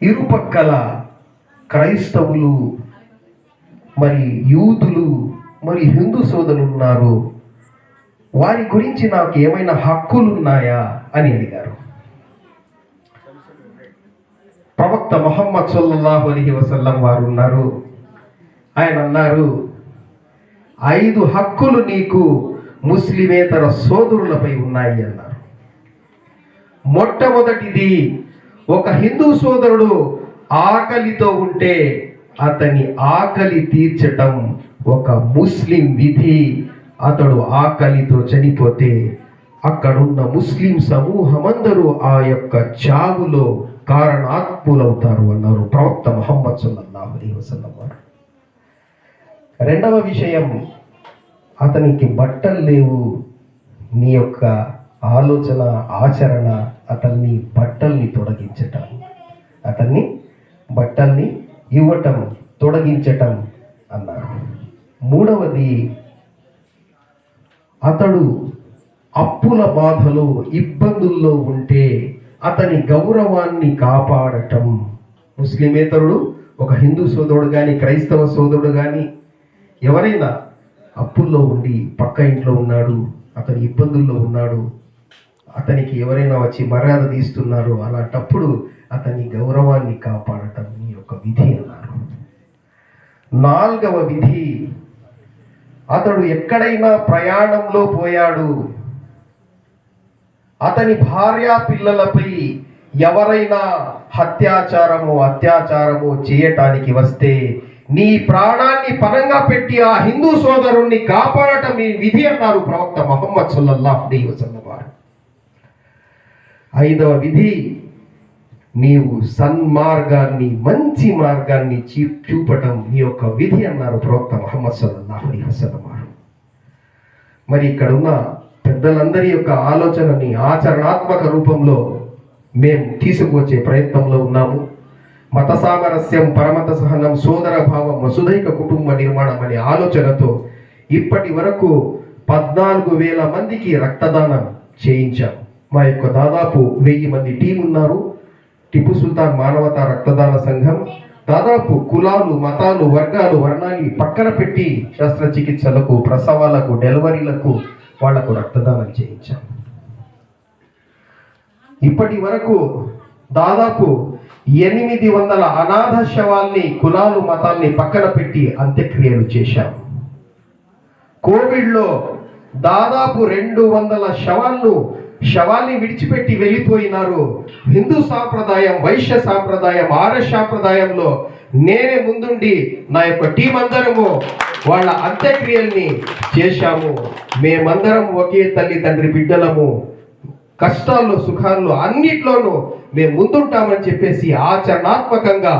ఇరుపక్కల క్రైస్తవులు, మరి యూదులు, మరి హిందూ సోదరులు ఉన్నారు. వారి గురించి నాకు ఏమైనా హక్కులున్నాయా అని అడిగారు. ప్రవక్త ముహమ్మద్ సల్లల్లాహు అలైహి వసల్లం వారు ఉన్నారు. ఆయన అన్నారు, 5 హక్కులు నీకు ముస్లిమేతర సోదరులపై ఉన్నాయి అన్నారు. మొట్టమొదటిది, ఒక హిందూ సోదరుడు ఆకలితో ఉంటే అతని ఆకలి తీర్చటం ఒక ముస్లిం విధి. అతడు ఆకలితో చనిపోతే అక్కడున్న ముస్లిం సమూహమందరూ ఆ యొక్క చావులో కారణాత్ములవుతారు అన్నారు ప్రవక్త ముహమ్మద్ సల్లల్లాహు అలైహి వసల్లం వారు. రెండవ విషయం, అతనికి బట్టలు లేవు. నీ యొక్క ఆలోచన, ఆచరణ అతన్ని బట్టల్ని తొలగించటం, అతన్ని బట్టల్ని ఇవ్వటం, తొలగించటం అన్నారు. మూడవది, అతడు అప్పుల బాధలో, ఇబ్బందుల్లో ఉంటే అతని గౌరవాన్ని కాపాడటం. ముస్లిమేతరుడు, ఒక హిందూ సోదరుడు కానీ, క్రైస్తవ సోదరుడు కానీ ఎవరైనా అప్పుల్లో ఉండి పక్క ఇంట్లో ఉన్నాడు, అతని ఇబ్బందుల్లో ఉన్నాడు, అతనికి ఎవరైనా వచ్చి మర్యాద తీస్తున్నారు, అలాంటప్పుడు అతని గౌరవాన్ని కాపాడటం ఈ యొక్క విధి అన్నారు. నాలుగవ విధి, అతడు ఎక్కడైనా ప్రయాణంలో పోయాడు, అతని భార్యా పిల్లలపై ఎవరైనా అత్యాచారము చేయటానికి వస్తే నీ ప్రాణాన్ని పణంగా పెట్టి ఆ హిందూ సోదరుణ్ణి కాపాడటం ఈ విధి అన్నారు ప్రవక్త ముహమ్మద్ సల్లల్లాహు అలైహి వసల్లం వారు. 5వ విధి, నీవు సన్మార్గాన్ని, మంచి మార్గాన్ని చూపటం నీ యొక్క విధి అన్నారు ప్రవక్త ముహమ్మద్ సల్లల్లాహు అలైహి వసల్లం వారు. మరి ఇక్కడ ఉన్న పెద్దలందరి యొక్క ఆలోచనని ఆచరణాత్మక రూపంలో మేము తీసుకువచ్చే ప్రయత్నంలో ఉన్నాము. మత సామరస్యం, పరమత సహనం, సోదర భావం, వసుధైక కుటుంబ నిర్మాణం అనే ఆలోచనతో ఇప్పటి వరకు 14,000 మందికి రక్తదానం చేయించాం. మా యొక్క దాదాపు 1000 మంది టీం ఉన్నారు. టిపు సుల్తాన్ మానవతా రక్తదాన సంఘం దాదాపు కులాలు, మతాలు, వర్గాలు, వర్ణాన్ని పక్కన పెట్టి శస్త్రచికిత్సలకు, ప్రసవాలకు, డెలివరీలకు వాళ్లకు రక్తదానం చేయించాం. ఇప్పటి వరకు దాదాపు 800 అనాథ శవాల్ని, కులాలు, మతాల్ని పక్కన పెట్టి అంత్యక్రియలు చేశాం. కోవిడ్లో దాదాపు 200 శవాల్ని విడిచిపెట్టి వెళ్ళిపోయినారు. హిందూ సాంప్రదాయం, వైశ్య సాంప్రదాయం, ఆర్య సాంప్రదాయంలో నేనే ముందుండి నా యొక్క టీం అందరము వాళ్ళ అంత్యక్రియల్ని చేశాము. మేమందరం ఒకే తల్లి తండ్రి బిడ్డలము, కష్టాల్లో సుఖాల్లో అన్నిట్లోనూ మేము ముందుంటామని చెప్పేసి ఆచరణాత్మకంగా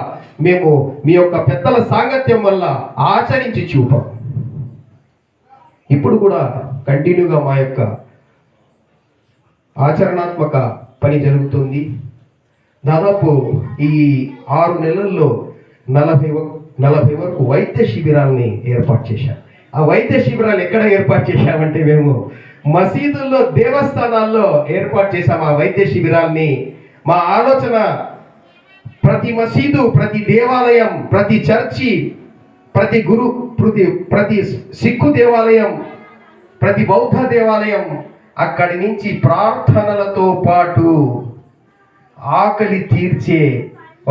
మేము మీ యొక్క పెద్దల సాంగత్యం వల్ల ఆచరించి చూపాం. ఇప్పుడు కూడా కంటిన్యూగా మా యొక్క ఆచరణాత్మక పని జరుగుతుంది. దాదాపు ఈ 6 నెలల్లో 40 వరకు వైద్య శిబిరాల్ని ఏర్పాటు చేశాం. ఆ వైద్య శిబిరాలు ఎక్కడ ఏర్పాటు చేశామంటే మేము మసీదుల్లో, దేవస్థానాల్లో ఏర్పాటు చేశాం ఆ వైద్య శిబిరాల్ని. మా ఆలోచన ప్రతి మసీదు, ప్రతి దేవాలయం, ప్రతి చర్చి, ప్రతి సిక్కు దేవాలయం, ప్రతి బౌద్ధ దేవాలయం, అక్కడి నుంచి ప్రార్థనలతో పాటు ఆకలి తీర్చే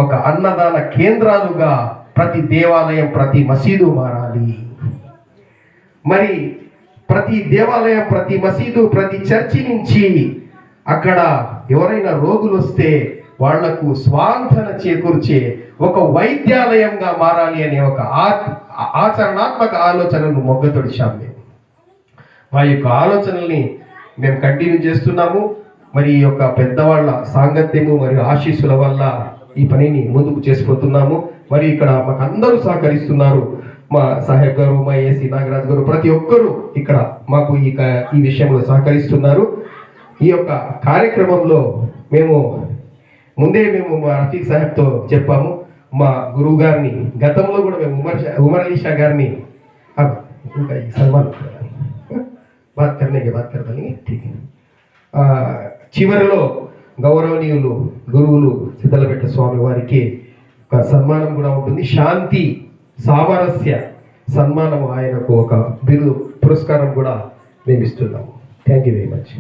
ఒక అన్నదాన కేంద్రాలుగా ప్రతి దేవాలయం, ప్రతి మసీదు మారాలి. మరి ప్రతి దేవాలయం, ప్రతి మసీదు, ప్రతి చర్చి నుంచి అక్కడ ఎవరైనా రోగులు వస్తే వాళ్లకు స్వాంతన చేకూర్చే ఒక వైద్యాలయంగా మారాలి అనే ఒక ఆచరణాత్మక ఆలోచనను మొగ్గతొడిచాం. మా యొక్క ఆలోచనల్ని మేము కంటిన్యూ చేస్తున్నాము. మరి ఈ యొక్క పెద్దవాళ్ళ సాంగత్యము మరియు ఆశీస్సుల వల్ల ఈ పనిని ముందుకు చేసుకుపోతున్నాము. మరి ఇక్కడ మాకు అందరూ సహకరిస్తున్నారు. మా సాహెబ్ గారు, మా ఏసీ నాగరాజు గారు, ప్రతి ఒక్కరూ ఇక్కడ మాకు ఈ విషయంలో సహకరిస్తున్నారు. ఈ యొక్క కార్యక్రమంలో మేము మా రఫీక్ సాహెబ్తో చెప్పాము. మా గురువు గారిని గతంలో కూడా మేము ఉమర్ అలీ షా గారిని ఇంకా సల్మాన్ బాత్ కర్తని చివరిలో గౌరవనీయులు గురువులు సిద్ధలబెట్ట స్వామి వారికి ఒక సన్మానం కూడా ఉంటుంది. శాంతి సామరస్య సన్మానం, ఆయనకు ఒక బిరుదు పురస్కారం కూడా మేము ఇస్తున్నాము. Thank you very much.